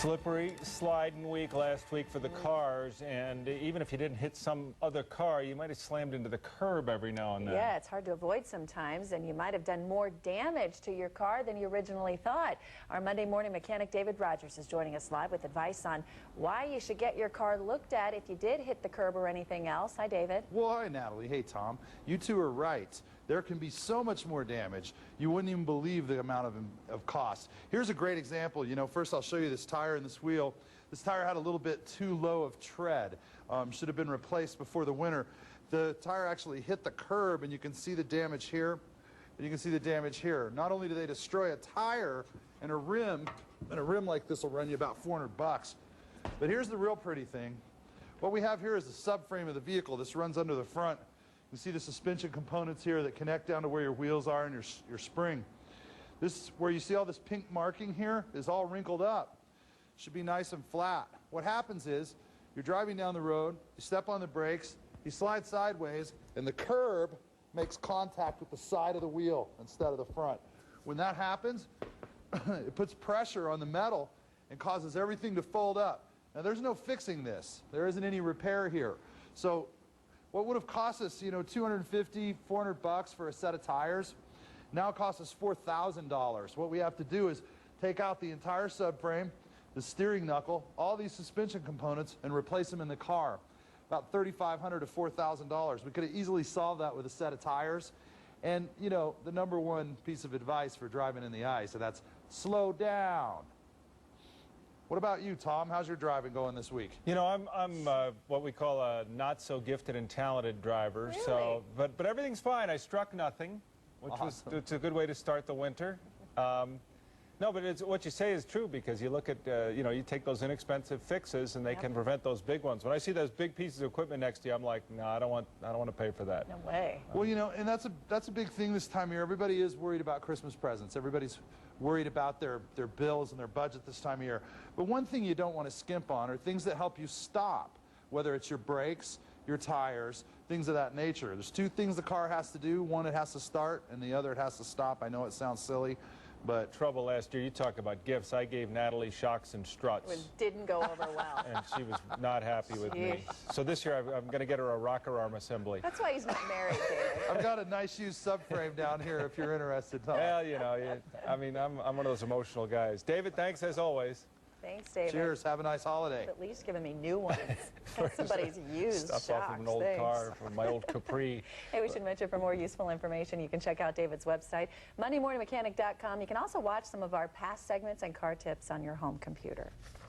Slippery sliding week last week for the cars, and even if you didn't hit some other car, you might have slammed into the curb every now and then. Yeah, it's hard to avoid sometimes, and you might have done more damage to your car than you originally thought. Our Monday morning mechanic David Rogers is joining us live with advice on why you should get your car looked at if you did hit the curb or anything else. Hi, David. Well, hi, Natalie. Hey, Tom. You two are right. There can be so much more damage. You wouldn't even believe the amount of cost. Here's a great example. You know, first I'll show you this tire and this wheel. This tire had a little bit too low of tread. Should have been replaced before the winter. The tire actually hit the curb, and you can see the damage here, and you can see the damage here. Not only do they destroy a tire and a rim like this will run you about 400 bucks, but here's the real pretty thing. What we have here is the subframe of the vehicle. This runs under the front. You see the suspension components here that connect down to where your wheels are and your spring. This, where you see all this pink marking here, is all wrinkled up. Should be nice and flat. What happens is, you're driving down the road, you step on the brakes, you slide sideways, and the curb makes contact with the side of the wheel instead of the front. When that happens, it puts pressure on the metal and causes everything to fold up. Now, there's no fixing this. There isn't any repair here. So, what would have cost us, $250, 400 bucks for a set of tires, now it costs us $4,000. What we have to do is take out the entire subframe, the steering knuckle, all these suspension components, and replace them in the car. About $3,500 to $4,000. We could have easily solved that with a set of tires. And, the number one piece of advice for driving in the ice, and that's slow down. What about you, Tom? How's your driving going this week? I'm what we call a not-so-gifted and talented driver. Really? So, but everything's fine. I struck nothing, which Awesome. it's a good way to start the winter. No, but what you say is true, because you look at, you take those inexpensive fixes and they can prevent those big ones. When I see those big pieces of equipment next to you, I'm like, no, I don't want to pay for that. No way. Well, and that's a big thing this time of year. Everybody is worried about Christmas presents. Everybody's worried about their bills and their budget this time of year. But one thing you don't want to skimp on are things that help you stop, whether it's your brakes, your tires, things of that nature. There's two things the car has to do. One, it has to start, and the other, it has to stop. I know it sounds silly, but Trouble last year, you talk about gifts. I gave Natalie shocks and struts. It didn't go over well. And she was not happy with me. So this year, I'm going to get her a rocker arm assembly. That's why he's not married, David. I've got a nice used subframe down here if you're interested, Tom. Well, I'm one of those emotional guys. David, thanks as always. Thanks, David. Cheers. Have a nice holiday. At least giving me new ones. Got somebody's used Stuff shocks. off of an old Thanks. car, from my old Capri. Hey, we should mention, for more useful information, you can check out David's website, MondayMorningMechanic.com. You can also watch some of our past segments and car tips on your home computer.